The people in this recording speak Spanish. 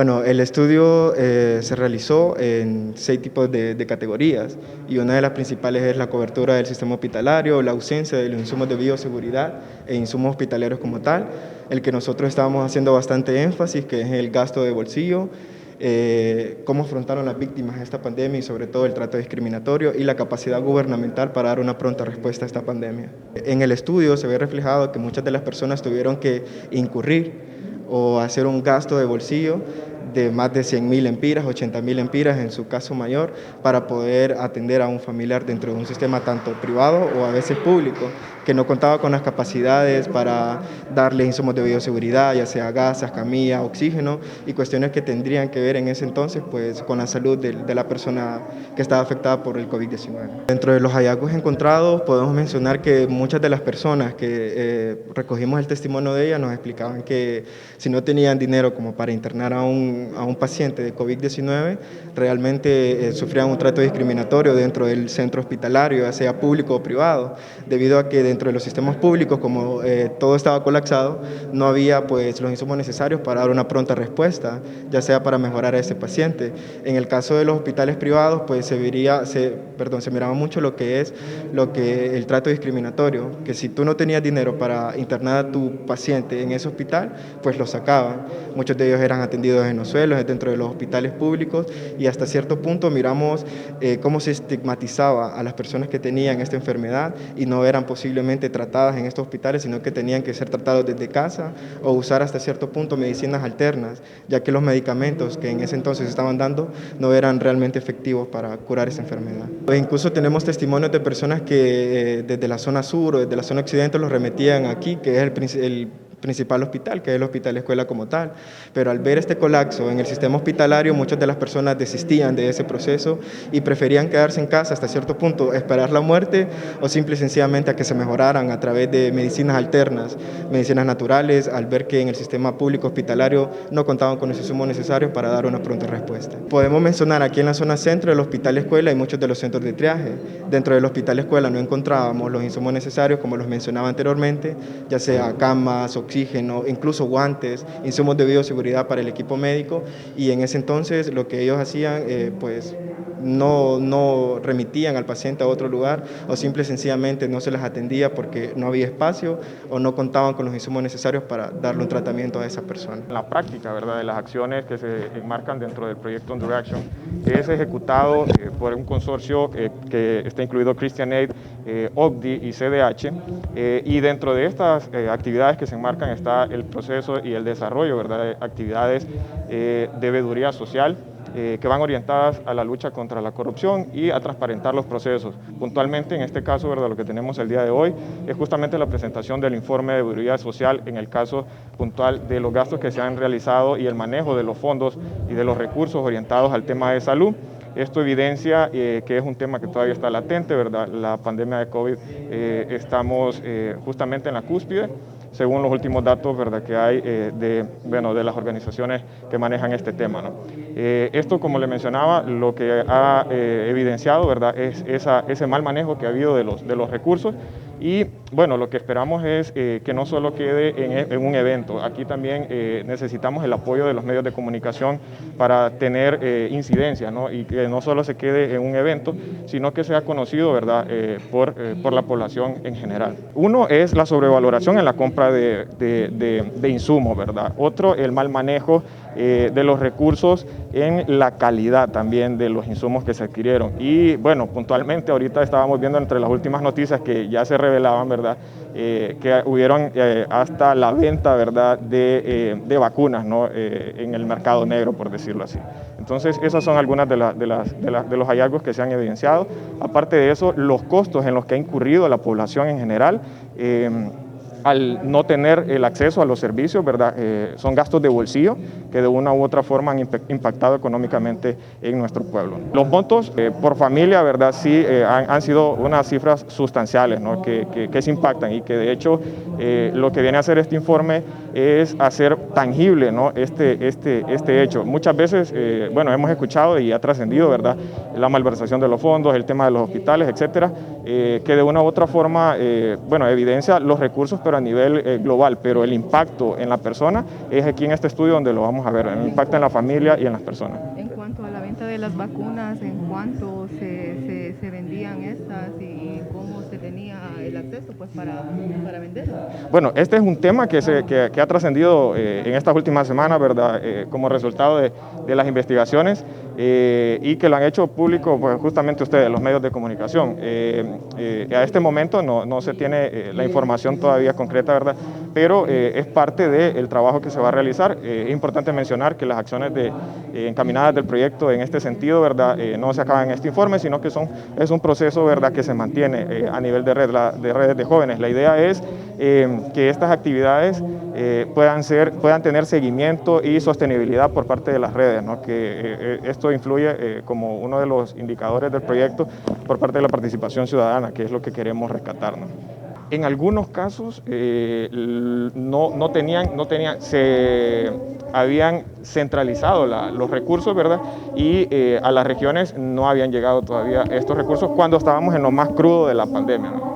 Bueno, el estudio se realizó en 6 tipos de categorías y una de las principales es la cobertura del sistema hospitalario, la ausencia de los insumos de bioseguridad e insumos hospitalarios como tal, el que nosotros estábamos haciendo bastante énfasis, que es el gasto de bolsillo, cómo afrontaron las víctimas esta pandemia y sobre todo el trato discriminatorio y la capacidad gubernamental para dar una pronta respuesta a esta pandemia. En el estudio se ve reflejado que muchas de las personas tuvieron que incurrir o hacer un gasto de bolsillo de más de 100.000 empiras, 80.000 empiras en su caso mayor, para poder atender a un familiar dentro de un sistema tanto privado o a veces público, que no contaba con las capacidades para darle insumos de bioseguridad, ya sea gasas, camilla, oxígeno y cuestiones que tendrían que ver en ese entonces pues, con la salud de la persona que estaba afectada por el COVID-19. Dentro de los hallazgos encontrados podemos mencionar que muchas de las personas que recogimos el testimonio de ellas nos explicaban que si no tenían dinero como para internar a un paciente de COVID-19, realmente sufrían un trato discriminatorio dentro del centro hospitalario, ya sea público o privado, debido a que dentro de los sistemas públicos, como todo estaba colapsado, no había pues, los insumos necesarios para dar una pronta respuesta, ya sea para mejorar a ese paciente. En el caso de los hospitales privados, pues se miraba mucho lo que es el trato discriminatorio, que si tú no tenías dinero para internar a tu paciente en ese hospital, pues lo sacaban. Muchos de ellos eran atendidos en los suelos, dentro de los hospitales públicos, y hasta cierto punto miramos cómo se estigmatizaba a las personas que tenían esta enfermedad y no eran posiblemente tratadas en estos hospitales, sino que tenían que ser tratados desde casa o usar hasta cierto punto medicinas alternas, ya que los medicamentos que en ese entonces estaban dando no eran realmente efectivos para curar esa enfermedad. Incluso tenemos testimonios de personas que desde la zona sur o desde la zona occidente los remetían aquí, que es el principal hospital, que es el hospital escuela como tal, pero al ver este colapso en el sistema hospitalario, muchas de las personas desistían de ese proceso y preferían quedarse en casa hasta cierto punto, esperar la muerte o simple y sencillamente a que se mejoraran a través de medicinas alternas, medicinas naturales, al ver que en el sistema público hospitalario no contaban con los insumos necesarios para dar una pronta respuesta. Podemos mencionar aquí en la zona centro el hospital escuela y muchos de los centros de triaje. Dentro del hospital escuela no encontrábamos los insumos necesarios, como los mencionaba anteriormente, ya sea camas, oxígeno, incluso guantes, insumos de bioseguridad para el equipo médico, y en ese entonces lo que ellos hacían, pues no remitían al paciente a otro lugar o simple y sencillamente no se les atendía porque no había espacio o no contaban con los insumos necesarios para darle un tratamiento a esa persona. La práctica, ¿verdad?, de las acciones que se enmarcan dentro del proyecto Endure Action es ejecutado por un consorcio que está incluido Christian Aid, OCDE y CDH, y dentro de estas actividades que se enmarcan está el proceso y el desarrollo, ¿verdad?, de actividades de veeduría social que van orientadas a la lucha contra la corrupción y a transparentar los procesos. Puntualmente, en este caso, ¿verdad?, lo que tenemos el día de hoy es justamente la presentación del informe de veeduría social en el caso puntual de los gastos que se han realizado y el manejo de los fondos y de los recursos orientados al tema de salud. Esto evidencia que es un tema que todavía está latente, ¿verdad? La pandemia de COVID, estamos justamente en la cúspide, según los últimos datos, ¿verdad?, que hay de las organizaciones que manejan este tema, ¿no? Esto, como le mencionaba, lo que ha evidenciado, ¿verdad?, es ese mal manejo que ha habido de los recursos. Y bueno, lo que esperamos es que no solo quede en un evento, aquí también necesitamos el apoyo de los medios de comunicación para tener incidencia, ¿no?, y que no solo se quede en un evento, sino que sea conocido, ¿verdad?, por la población en general. Uno es la sobrevaloración en la compra de insumos, ¿verdad? Otro, el mal manejo de los recursos en la calidad también de los insumos que se adquirieron. Y bueno, puntualmente ahorita estábamos viendo entre las últimas noticias que ya se revelaban, ¿verdad?, que hubieron hasta la venta, ¿verdad?, de vacunas, ¿no?, en el mercado negro, por decirlo así. Entonces, esas son algunas de los hallazgos que se han evidenciado. Aparte de eso, los costos en los que ha incurrido la población en general, al no tener el acceso a los servicios, ¿verdad?, son gastos de bolsillo que de una u otra forma han impactado económicamente en nuestro pueblo. Los montos por familia, ¿verdad?, sí han sido unas cifras sustanciales, ¿no?, que se impactan y que de hecho lo que viene a hacer este informe es hacer tangible, ¿no?, este hecho. Muchas veces, hemos escuchado y ha trascendido, ¿verdad?, la malversación de los fondos, el tema de los hospitales, etcétera, que de una u otra forma, evidencia los recursos, pero pero a nivel global, pero el impacto en la persona es aquí en este estudio donde lo vamos a ver, el impacto en la familia y en las personas. En cuanto a la venta de las vacunas, ¿en cuánto se vendían estas y cómo se tenía el acceso pues, para venderlas? Bueno, este es un tema que ha trascendido en estas últimas semanas, ¿verdad? Como resultado de las investigaciones y que lo han hecho público pues, justamente ustedes, los medios de comunicación. A este momento no se tiene la información todavía concreta, ¿verdad? Pero es parte del trabajo que se va a realizar. Es importante mencionar que las acciones encaminadas del proyecto en este sentido, ¿verdad? No se acaban en este informe, sino que es un proceso, ¿verdad? Que se mantiene a nivel de redes de jóvenes. La idea es que estas actividades puedan tener seguimiento y sostenibilidad por parte de las redes, ¿no? Que esto influye como uno de los indicadores del proyecto por parte de la participación ciudadana, que es lo que queremos rescatar, ¿no? En algunos casos habían centralizado los recursos, ¿verdad? Y a las regiones no habían llegado todavía estos recursos cuando estábamos en lo más crudo de la pandemia, ¿no?